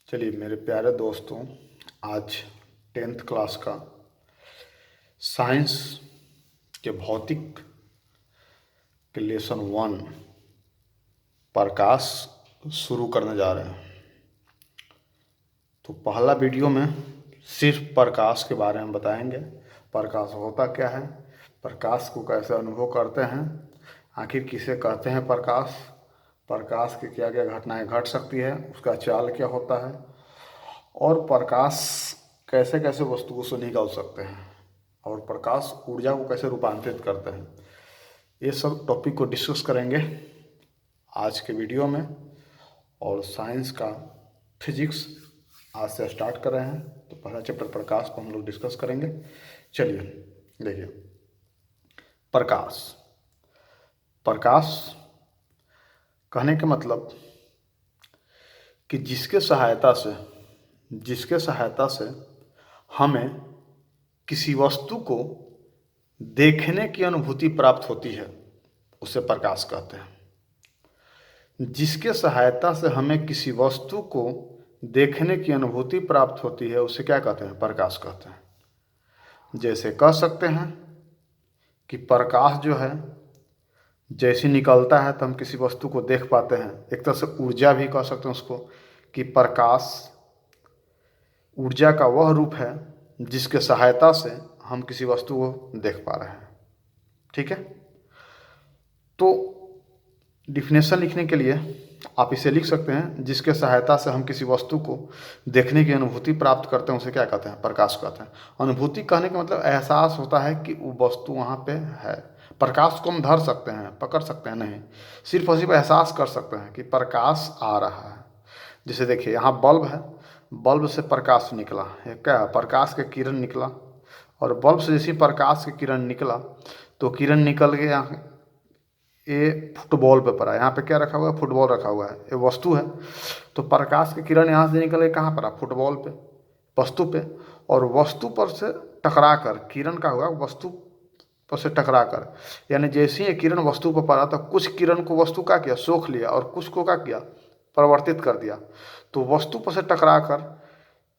चलिए मेरे प्यारे दोस्तों, आज 10th क्लास का साइंस के भौतिक के लेसन 1 प्रकाश शुरू करने जा रहे हैं। तो पहला वीडियो में सिर्फ प्रकाश के बारे में बताएंगे। प्रकाश होता क्या है, प्रकाश को कैसे अनुभव करते हैं, आखिर किसे कहते हैं प्रकाश, प्रकाश की क्या क्या घटनाएं घट सकती है, उसका चाल क्या होता है, और प्रकाश कैसे कैसे वस्तुओं से निकल सकते हैं, और प्रकाश ऊर्जा को कैसे रूपांतरित करते हैं। ये सब टॉपिक को डिस्कस करेंगे आज के वीडियो में। और साइंस का फिजिक्स आज से स्टार्ट कर रहे हैं, तो पहला चैप्टर प्रकाश को हम लोग डिस्कस करेंगे। चलिए देखिए, प्रकाश प्रकाश कहने का मतलब कि जिसके सहायता से हमें किसी वस्तु को देखने की अनुभूति प्राप्त होती है, उसे प्रकाश कहते हैं। जिसके सहायता से हमें किसी वस्तु को देखने की अनुभूति प्राप्त होती है, उसे क्या कहते हैं, प्रकाश कहते हैं। जैसे कह सकते हैं कि प्रकाश जो है जैसे निकलता है तो हम किसी वस्तु को देख पाते हैं। एक तरह से ऊर्जा भी कह सकते हैं उसको, कि प्रकाश ऊर्जा का वह रूप है जिसके सहायता से हम किसी वस्तु को देख पा रहे हैं। ठीक है, तो डिफिनेशन लिखने के लिए आप इसे लिख सकते हैं, जिसके सहायता से हम किसी वस्तु को देखने की अनुभूति प्राप्त करते हैं, उसे क्या कहते हैं, प्रकाश कहते हैं। अनुभूति कहने का मतलब एहसास होता है कि वो वस्तु वहाँ पे है। प्रकाश को हम धर सकते हैं, पकड़ सकते हैं नहीं, सिर्फ और सिर्फ एहसास कर सकते हैं कि प्रकाश आ रहा है। जैसे देखिए, यहाँ बल्ब है, बल्ब से प्रकाश निकला, ये क्या है, प्रकाश के किरण निकला, और बल्ब से जैसे प्रकाश के किरण निकला तो किरण निकल के यहाँ ये फुटबॉल पे पड़ा। यहाँ पे क्या रखा हुआ है, फुटबॉल रखा हुआ है, ये वस्तु है। तो प्रकाश के किरण यहाँ से निकल के कहाँ पड़ा, फुटबॉल पे, वस्तु पे, और वस्तु पर से टकरा कर किरण का हुआ वस्तु पर से टकरा कर, यानी जैसे ही किरण वस्तु पर पड़ा तो कुछ किरण को वस्तु का किया, सोख लिया, और कुछ को क्या किया, परिवर्तित कर दिया। तो वस्तु पर से टकरा कर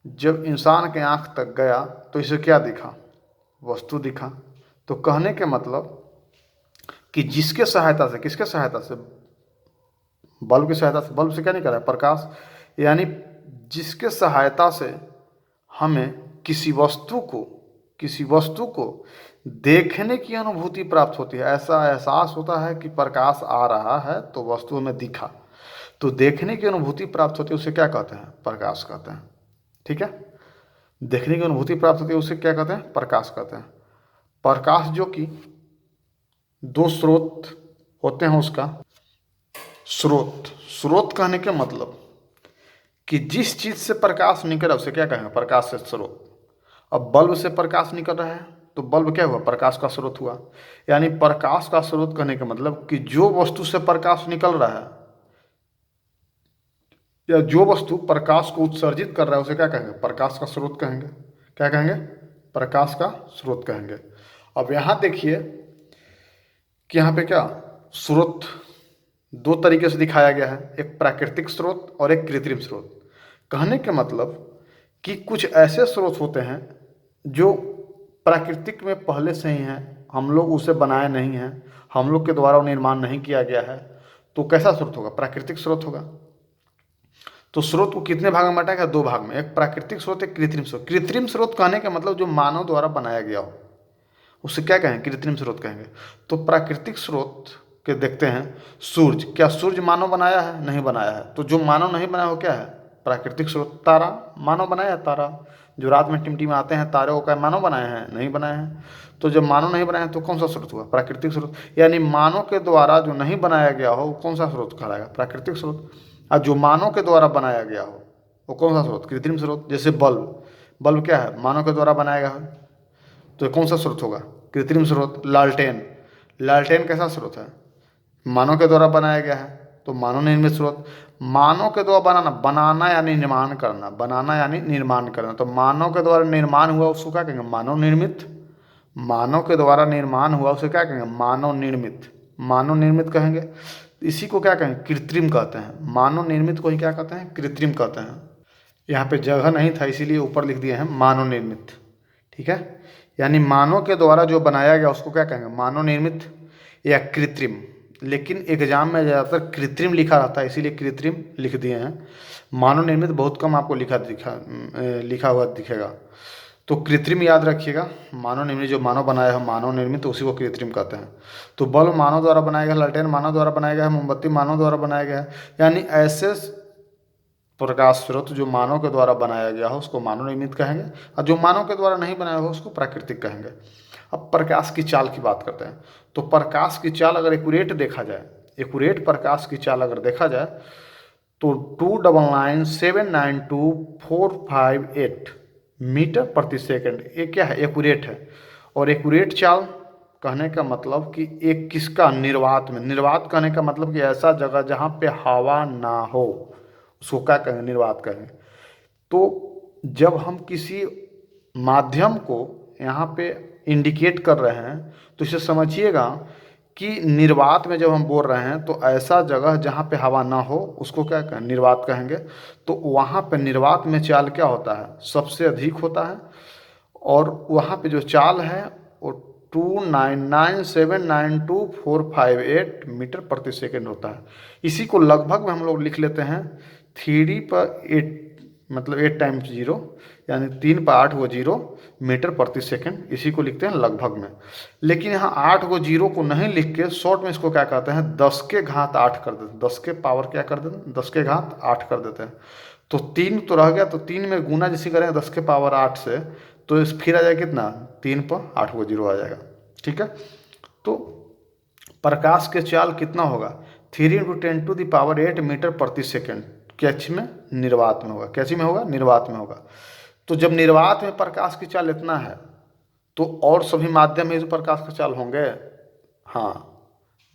जब इंसान के आँख तक गया तो इसे क्या दिखा, वस्तु दिखा। तो कहने के मतलब कि जिसके सहायता से, किसके सहायता से, बल्ब की सहायता से, बल्ब से क्या निकल रहा है, प्रकाश, यानी जिसके सहायता से हमें किसी वस्तु को देखने की अनुभूति प्राप्त होती है। ऐसा एहसास होता है कि प्रकाश आ रहा है तो वस्तु हमें दिखा, तो देखने की अनुभूति प्राप्त होती है, उसे क्या कहते हैं, प्रकाश कहते हैं। ठीक है, देखने की अनुभूति प्राप्त होती है, उसे क्या कहते हैं, प्रकाश कहते हैं। प्रकाश जो कि दो स्रोत होते हैं, उसका स्रोत कहने के मतलब कि जिस चीज से प्रकाश निकल रहा है उसे क्या कहेंगे, प्रकाश से स्रोत। अब बल्ब से प्रकाश निकल रहा है तो बल्ब क्या हुआ, प्रकाश का स्रोत हुआ। यानी प्रकाश का स्रोत कहने का मतलब कि जो वस्तु से प्रकाश निकल रहा है या जो वस्तु प्रकाश को उत्सर्जित कर रहा है, उसे क्या कहेंगे, प्रकाश का स्रोत कहेंगे। क्या कहेंगे, प्रकाश का स्रोत कहेंगे। अब यहाँ देखिए कि यहाँ पे क्या स्रोत दो तरीके से दिखाया गया है, एक प्राकृतिक स्रोत और एक कृत्रिम स्रोत। कहने के मतलब कि कुछ ऐसे स्रोत होते हैं जो प्राकृतिक में पहले से ही हैं, हम लोग उसे बनाए नहीं हैं, हम लोग के द्वारा निर्माण नहीं किया गया है, तो कैसा स्रोत होगा, प्राकृतिक स्रोत होगा। तो स्रोत को कितने भाग में बांटा गया, दो भाग में, एक प्राकृतिक स्रोत, एक कृत्रिम स्रोत। कृत्रिम स्रोत कहने का मतलब जो मानव द्वारा बनाया गया हो, उसे क्या कहेंगे, कृत्रिम स्रोत कहेंगे। तो प्राकृतिक स्रोत के देखते हैं, सूर्य, क्या सूर्य मानव बनाया है, नहीं बनाया है, तो जो मानव नहीं बनाया हो क्या है, प्राकृतिक स्रोत। तारा मानव बनाया है, तारा जो रात में टिमटिमाते हैं तारे, वो क्या मानव बनाए हैं, नहीं बनाए हैं। तो जब मानव नहीं बनाए तो कौन सा स्रोत हुआ, प्राकृतिक स्रोत। यानी मानव के द्वारा जो नहीं बनाया गया हो वो कौन सा स्रोत कहलाएगा, प्राकृतिक स्रोत। और जो मानव के द्वारा बनाया गया हो वो कौन सा स्रोत, कृत्रिम स्रोत। जैसे बल्ब क्या है, मानव के द्वारा बनाया गया है, तो कौन सा स्रोत होगा, कृत्रिम स्रोत। लालटेन कैसा स्रोत है, मानव के द्वारा बनाया गया है, तो मानव निर्मित स्रोत। मानव के द्वारा बनाना यानी निर्माण करना, तो मानव के द्वारा निर्माण हुआ उसको क्या कहेंगे, मानव निर्मित। मानव के द्वारा निर्माण हुआ उसे क्या कहेंगे, मानव निर्मित कहेंगे। इसी को क्या कहेंगे, कृत्रिम कहते हैं। मानव निर्मित को ही क्या कहते हैं, कृत्रिम कहते हैं। यहाँ पे जगह नहीं था इसीलिए ऊपर लिख दिए हैं मानव निर्मित। ठीक है, यानी मानव के द्वारा जो बनाया गया उसको क्या कहेंगे, मानव निर्मित या कृत्रिम। लेकिन एग्जाम में ज़्यादातर कृत्रिम लिखा रहता है इसीलिए कृत्रिम लिख दिए हैं। मानव निर्मित बहुत कम आपको लिखा हुआ दिखेगा। तो कृत्रिम याद रखिएगा, मानव निर्मित जो मानव बनाया है मानव निर्मित, तो उसी को कृत्रिम कहते हैं। तो बल्ब मानव द्वारा बनाया गया, लालटेन मानव द्वारा बनाया गया है, मोमबत्ती मानव द्वारा बनाया गया है। यानी ऐसे प्रकाश स्रोत जो मानव के द्वारा बनाया गया हो उसको मानव निर्मित कहेंगे, और जो मानव के द्वारा नहीं बनाया हो उसको प्राकृतिक कहेंगे। अब प्रकाश की चाल की बात करते हैं। तो प्रकाश की चाल अगर एक्यूरेट देखा जाए, एक्यूरेट प्रकाश की चाल अगर देखा जाए तो 299792458 मीटर प्रति सेकंड, ये क्या है, एक्यूरेट है। और एक्यूरेट चाल कहने का मतलब कि एक किसका, निर्वात में। निर्वात कहने का मतलब कि ऐसा जगह जहाँ पे हवा ना हो उसको क्या कहेंगे, निर्वात कहेंगे। तो जब हम किसी माध्यम को यहाँ पे इंडिकेट कर रहे हैं तो इसे समझिएगा कि निर्वात में जब हम बोल रहे हैं तो ऐसा जगह जहाँ पे हवा ना हो उसको क्या कहें, निर्वात कहेंगे। तो वहाँ पे निर्वात में चाल क्या होता है, सबसे अधिक होता है। और वहाँ पे जो चाल है वो 299792458 मीटर प्रति सेकंड होता है। इसी को लगभग में हम लोग लिख लेते हैं 3/8, मतलब 8 टाइम्स 0, यानी 3/8 वो 0 मीटर प्रति सेकंड, इसी को लिखते हैं लगभग में। लेकिन यहाँ 8 को 0 को नहीं लिख के शॉर्ट में इसको क्या कहते हैं, 10 के घात 8 कर देते हैं। 10 के पावर क्या कर देते हैं, 10 के घात 8 कर देते हैं। तो 3 तो रह गया, तो 3 में गुना जैसे करेंगे 10 के पावर 8 से, तो फिर आ जाएगा कितना, 3/8 को 0 आ जाएगा। ठीक है, तो प्रकाश के चाल कितना होगा, 3 × 10⁸ मीटर प्रति सेकंड। कैच में, निर्वात में होगा। कैची में होगा, निर्वात में होगा। तो जब निर्वात में प्रकाश की चाल इतना है तो और सभी माध्यम में जो प्रकाश के चाल होंगे, हाँ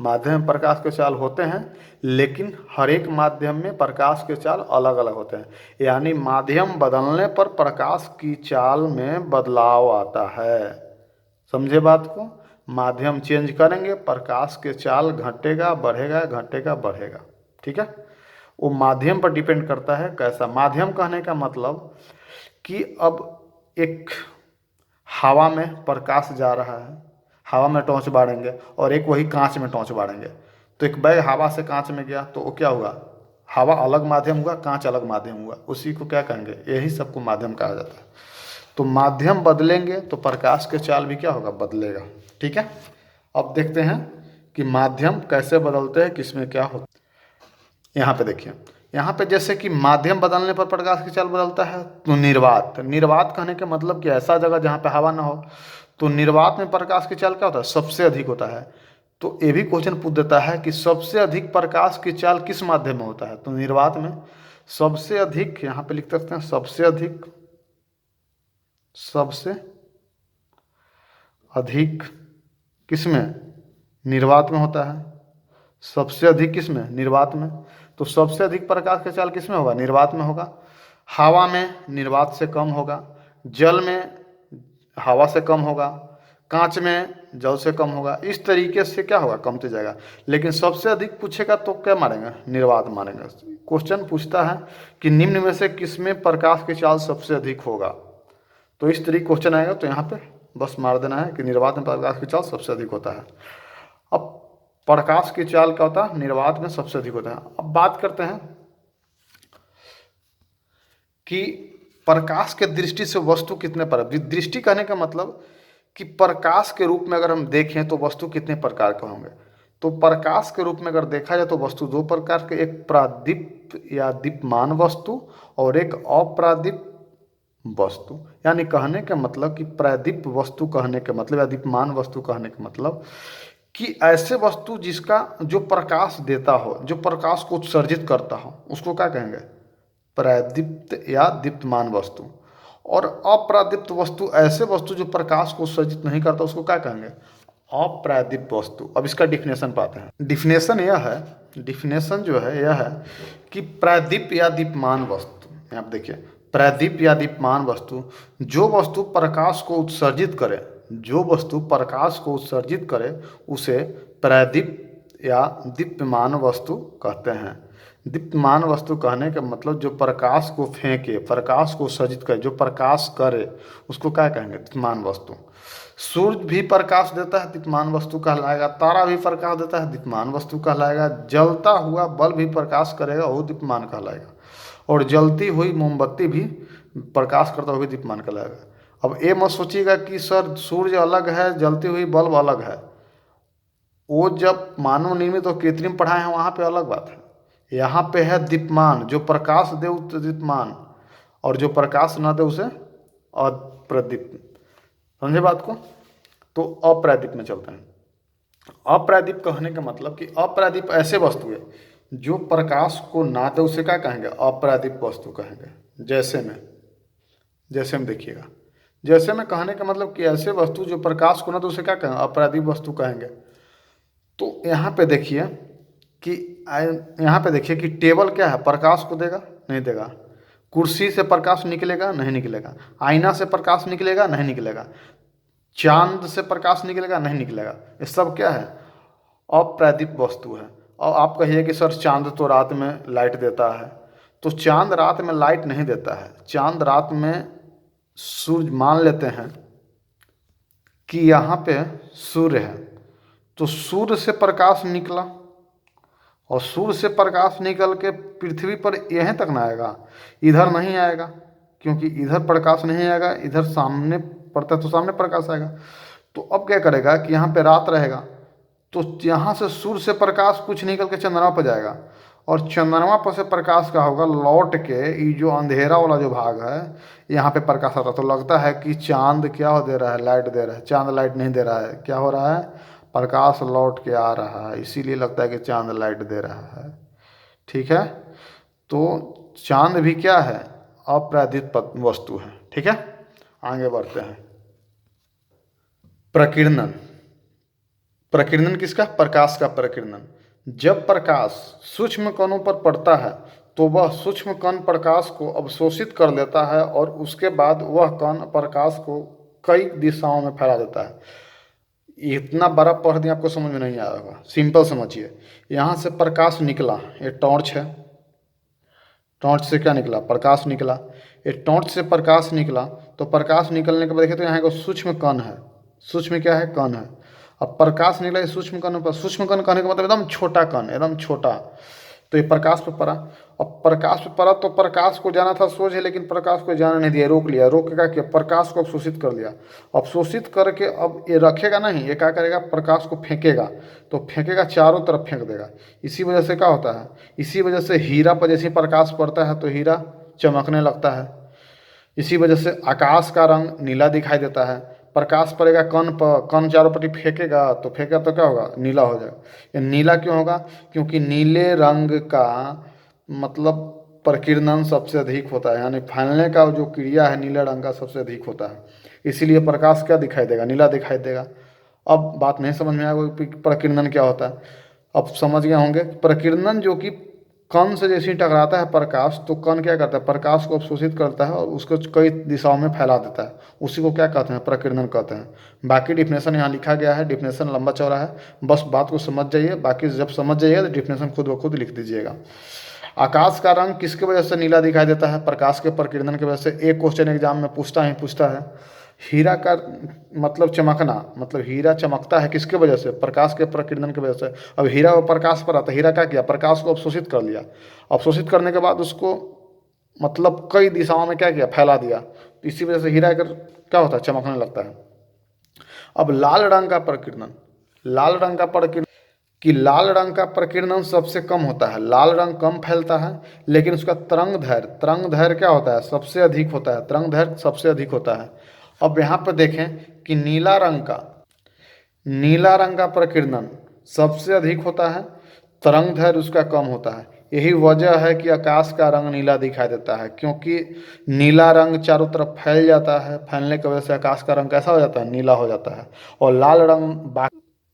माध्यम में प्रकाश के चाल होते हैं, लेकिन हर एक माध्यम में प्रकाश के चाल अलग अलग होते हैं। यानी माध्यम बदलने पर प्रकाश की चाल में बदलाव आता है। समझे बात को, माध्यम चेंज करेंगे प्रकाश के चाल घटेगा बढ़ेगा, घटेगा बढ़ेगा। ठीक है, वो माध्यम पर डिपेंड करता है कैसा। माध्यम कहने का मतलब कि अब एक हवा में प्रकाश जा रहा है, हवा में टॉर्च बाढ़ेंगे, और एक वही कांच में टॉर्च बाढ़ेंगे। तो एक बैग हवा से कांच में गया तो वो क्या हुआ, हवा अलग माध्यम हुआ, कांच अलग माध्यम हुआ, उसी को क्या कहेंगे, यही सबको माध्यम कहा जाता है। तो माध्यम बदलेंगे तो प्रकाश के चाल भी क्या होगा, बदलेगा। ठीक है, अब देखते हैं कि माध्यम कैसे बदलते हैं, किसमें क्या होता है। यहाँ पे देखिए, यहाँ पे जैसे कि माध्यम बदलने पर प्रकाश की चाल बदलता है। तो निर्वात, निर्वात कहने का मतलब कि ऐसा जगह जहाँ पे हवा ना हो। तो निर्वात में प्रकाश की चाल क्या होता है, सबसे अधिक होता है। तो ये भी क्वेश्चन पूछ देता है कि सबसे अधिक प्रकाश की चाल किस माध्यम में होता है। तो निर्वात में सबसे अधिक, यहाँ पे लिख सकते हैं सबसे अधिक, सबसे अधिक किसमें, निर्वात में होता है। सबसे अधिक किसमें, निर्वात में। तो सबसे अधिक प्रकाश का चाल किसमें होगा, निर्वात में होगा। हवा में निर्वात से कम होगा, जल में हवा से कम होगा, कांच में जल से कम होगा। इस तरीके से क्या होगा, कमते जाएगा। लेकिन सबसे अधिक पूछेगा तो क्या मारेंगे, निर्वात मारेंगे। क्वेश्चन पूछता है कि निम्न में से किसमें प्रकाश की चाल सबसे अधिक होगा। तो इस तरीके क्वेश्चन आएगा, तो यहाँ पे बस मार देना है कि निर्वात में प्रकाश की चाल सबसे अधिक होता है। अब प्रकाश की चाल क्या होता है, निर्वात में सबसे अधिक होता है। अब बात करते हैं कि प्रकाश के दृष्टि से वस्तु कितने पर, दृष्टि कहने का मतलब कि प्रकाश के रूप में अगर हम देखें तो वस्तु कितने प्रकार के होंगे। तो प्रकाश के रूप में अगर देखा जाए तो वस्तु दो प्रकार के, एक प्रादीप्त या दीप्यमान वस्तु और एक अप्रादीप्त वस्तु। यानी कहने का मतलब कि प्रादीप्त वस्तु कहने का मतलब या दीप्यमान वस्तु कहने का मतलब कि ऐसे वस्तु जिसका जो प्रकाश देता हो, जो प्रकाश को उत्सर्जित करता हो, उसको क्या कहेंगे, प्रादीप्त या दीप्यमान वस्तु। और अप्रादीप्त वस्तु, ऐसे वस्तु जो प्रकाश को उत्सर्जित नहीं करता, उसको क्या कहेंगे, अप्रादीप्त वस्तु। अब इसका डिफिनेशन पाते हैं। डिफिनेशन यह है, डिफिनेशन जो है यह है कि प्रादीप्त या दीप्यमान वस्तु, यहाँ पे देखिए, प्रादीप्त या दीप्यमान वस्तु जो वस्तु प्रकाश को उत्सर्जित करे, जो वस्तु प्रकाश को उत्सर्जित करे उसे प्रादीप्त या दीप्यमान वस्तु कहते हैं। दीप्तमान वस्तु कहने का मतलब जो प्रकाश को फेंके, प्रकाश को सजित करे, जो प्रकाश करे, उसको क्या कहेंगे? दीप्तमान वस्तु। सूर्य भी प्रकाश देता है, दीप्तमान वस्तु कहलाएगा। तारा भी प्रकाश देता है, दीप्तमान वस्तु कहलाएगा। जलता हुआ बल्ब भी प्रकाश करेगा, वो दीप्तमान कहलाएगा। और जलती हुई मोमबत्ती भी प्रकाश करता हुआ दीप्तमान कहलाएगा। अब ये मत सोचिएगा कि सर सूर्य अलग है, जलती हुई बल्ब अलग है। वो जब मानव निर्मित और कृत्रिम पढ़ाए हैं वहाँ पे अलग बात है। यहाँ पे है दीप्तमान, जो प्रकाश दे उसे दीप्तमान, और जो प्रकाश न दे उसे अप्रदीप्त। समझे बात को? तो अप्रादीप में चलते हैं। अप्रादीप कहने का मतलब कि अप्रादीप ऐसे वस्तु है जो प्रकाश को ना दे, उसे क्या कहेंगे? अप्रादीप वस्तु कहेंगे। जैसे में देखिएगा, जैसे में कहने का मतलब कि ऐसे वस्तु जो प्रकाश को ना दे उसे क्या कहेंगे? अप्रादीप वस्तु कहेंगे। तो यहाँ पे देखिए कि टेबल क्या है? प्रकाश को देगा? नहीं देगा। कुर्सी से प्रकाश निकलेगा? नहीं निकलेगा। आईना से प्रकाश निकलेगा? नहीं निकलेगा। चांद से प्रकाश निकलेगा? नहीं निकलेगा। ये सब क्या है? अप्रादीप वस्तु है। और आप कहिए कि सर चांद तो रात में लाइट देता है, तो चांद रात में लाइट नहीं देता है। चांद रात में सूर्य, मान लेते हैं कि यहाँ पे सूर्य है, तो सूर्य से प्रकाश निकला, और सूर्य से प्रकाश निकल के पृथ्वी पर यहीं तक ना आएगा, इधर नहीं आएगा, क्योंकि इधर प्रकाश नहीं आएगा, इधर सामने पड़ता है तो सामने प्रकाश आएगा। तो अब क्या करेगा कि यहाँ पे रात रहेगा, तो यहाँ से सूर्य से प्रकाश कुछ निकल के चंद्रमा पर जाएगा, और चंद्रमा पर से प्रकाश का होगा लौट के ये जो अंधेरा वाला जो भाग है यहाँ पे प्रकाश आता है। तो लगता है कि चांद क्या दे रहा है? लाइट दे रहा है। चांद लाइट नहीं दे रहा है, क्या हो रहा है? प्रकाश लौट के आ रहा है, इसीलिए लगता है कि चांद लाइट दे रहा है। ठीक है, तो चांद भी क्या है? अप्रादित वस्तु है। ठीक है, आगे बढ़ते हैं। प्रकीर्णन। प्रकीर्णन किसका? प्रकाश का प्रकीर्णन। जब प्रकाश सूक्ष्म कणों पर पड़ता है तो वह सूक्ष्म कण प्रकाश को अवशोषित कर लेता है, और उसके बाद वह कण प्रकाश को कई दिशाओं में फैला देता है। इतना बड़ा पढ़ दिया, आपको समझ में नहीं आया होगा। सिंपल समझिए, यहाँ से प्रकाश निकला, ये टॉर्च है, टॉर्च से क्या निकला? प्रकाश निकला। ये टॉर्च से प्रकाश निकला, तो प्रकाश निकलने के बाद देखिए तो यहाँ को सूक्ष्म कण है। सूक्ष्म क्या है? कण है। अब प्रकाश निकला इस सूक्ष्म कण पर। सूक्ष्म कण कहने का मतलब एकदम छोटा कण, एकदम छोटा। तो ये प्रकाश पे पड़ा, और प्रकाश पे पड़ा तो प्रकाश को जाना था सोझे, लेकिन प्रकाश को जाने नहीं दिया, रोक लिया। रोक के क्या? प्रकाश को अवशोषित कर लिया। अवशोषित करके अब ये रखेगा नहीं, ये क्या करेगा? प्रकाश को फेंकेगा। तो फेंकेगा, चारों तरफ फेंक देगा। इसी वजह से क्या होता है? इसी वजह से हीरा पर जैसे प्रकाश पड़ता है तो हीरा चमकने लगता है। इसी वजह से आकाश का रंग नीला दिखाई देता है। प्रकाश पड़ेगा कण पर, कण चारों पट्टी फेंकेगा, तो फेंकेगा तो क्या होगा? नीला हो जाएगा। ये नीला क्यों होगा? क्योंकि नीले रंग का मतलब प्रकीर्णन सबसे अधिक होता है, यानी फैलने का जो क्रिया है नीले रंग का सबसे अधिक होता है। इसीलिए प्रकाश क्या दिखाई देगा? नीला दिखाई देगा। अब बात नहीं समझ में आएगा कि प्रकीर्णन क्या होता है। अब समझ गए होंगे। प्रकीर्णन जो कि कण से जैसे ही टकराता है प्रकाश, तो कण क्या करता है? प्रकाश को अवशोषित करता है और उसको कई दिशाओं में फैला देता है। उसी को क्या कहते हैं? प्रकीर्णन कहते हैं। बाकी डिफिनेशन यहाँ लिखा गया है, डिफिनेशन लंबा चौड़ा है, बस बात को समझ जाइए। बाकी जब समझ जाइएगा तो डिफिनेशन खुद ब खुद लिख दीजिएगा। आकाश का रंग किसके वजह से नीला दिखाई देता है? प्रकाश के प्रकीर्णन की वजह से। एक क्वेश्चन एग्जाम में पूछता है। हीरा का मतलब चमकना, मतलब हीरा चमकता है किसके वजह से? प्रकाश के प्रकीर्णन की वजह से। अब हीरा और प्रकाश पर आता, हीरा क्या किया? प्रकाश को अवशोषित कर लिया। अवशोषित करने के बाद उसको मतलब कई दिशाओं में क्या किया? फैला दिया। तो इसी वजह से हीरा का क्या होता है? चमकने लगता है। अब लाल रंग का प्रकीर्णन। लाल रंग का प्रकीर्णन लाल रंग का प्रकीर्णन सबसे कम होता है। लाल रंग कम फैलता है, लेकिन उसका तरंग दैर्घ्य क्या होता है? सबसे अधिक होता है। तरंग दैर्घ्य सबसे अधिक होता है। अब यहाँ पर देखें कि नीला रंग का प्रकीर्णन सबसे अधिक होता है, तरंग दैर्घ्य उसका कम होता है। यही वजह है कि आकाश का रंग नीला दिखाई देता है, क्योंकि नीला रंग चारों तरफ फैल जाता है। फैलने की वजह से आकाश का रंग कैसा हो जाता है? नीला हो जाता है। और लाल रंग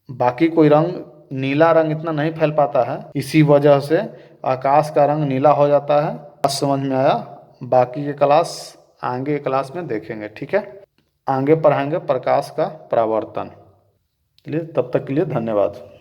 बाकी कोई रंग, नीला रंग इतना नहीं फैल पाता है, इसी वजह से आकाश का रंग नीला हो जाता है। बात समझ में आया? बाकी के क्लास आगे क्लास में देखेंगे। ठीक है, आगे पढ़ाएंगे प्रकाश का परावर्तन। चलिए, तब तक के लिए धन्यवाद।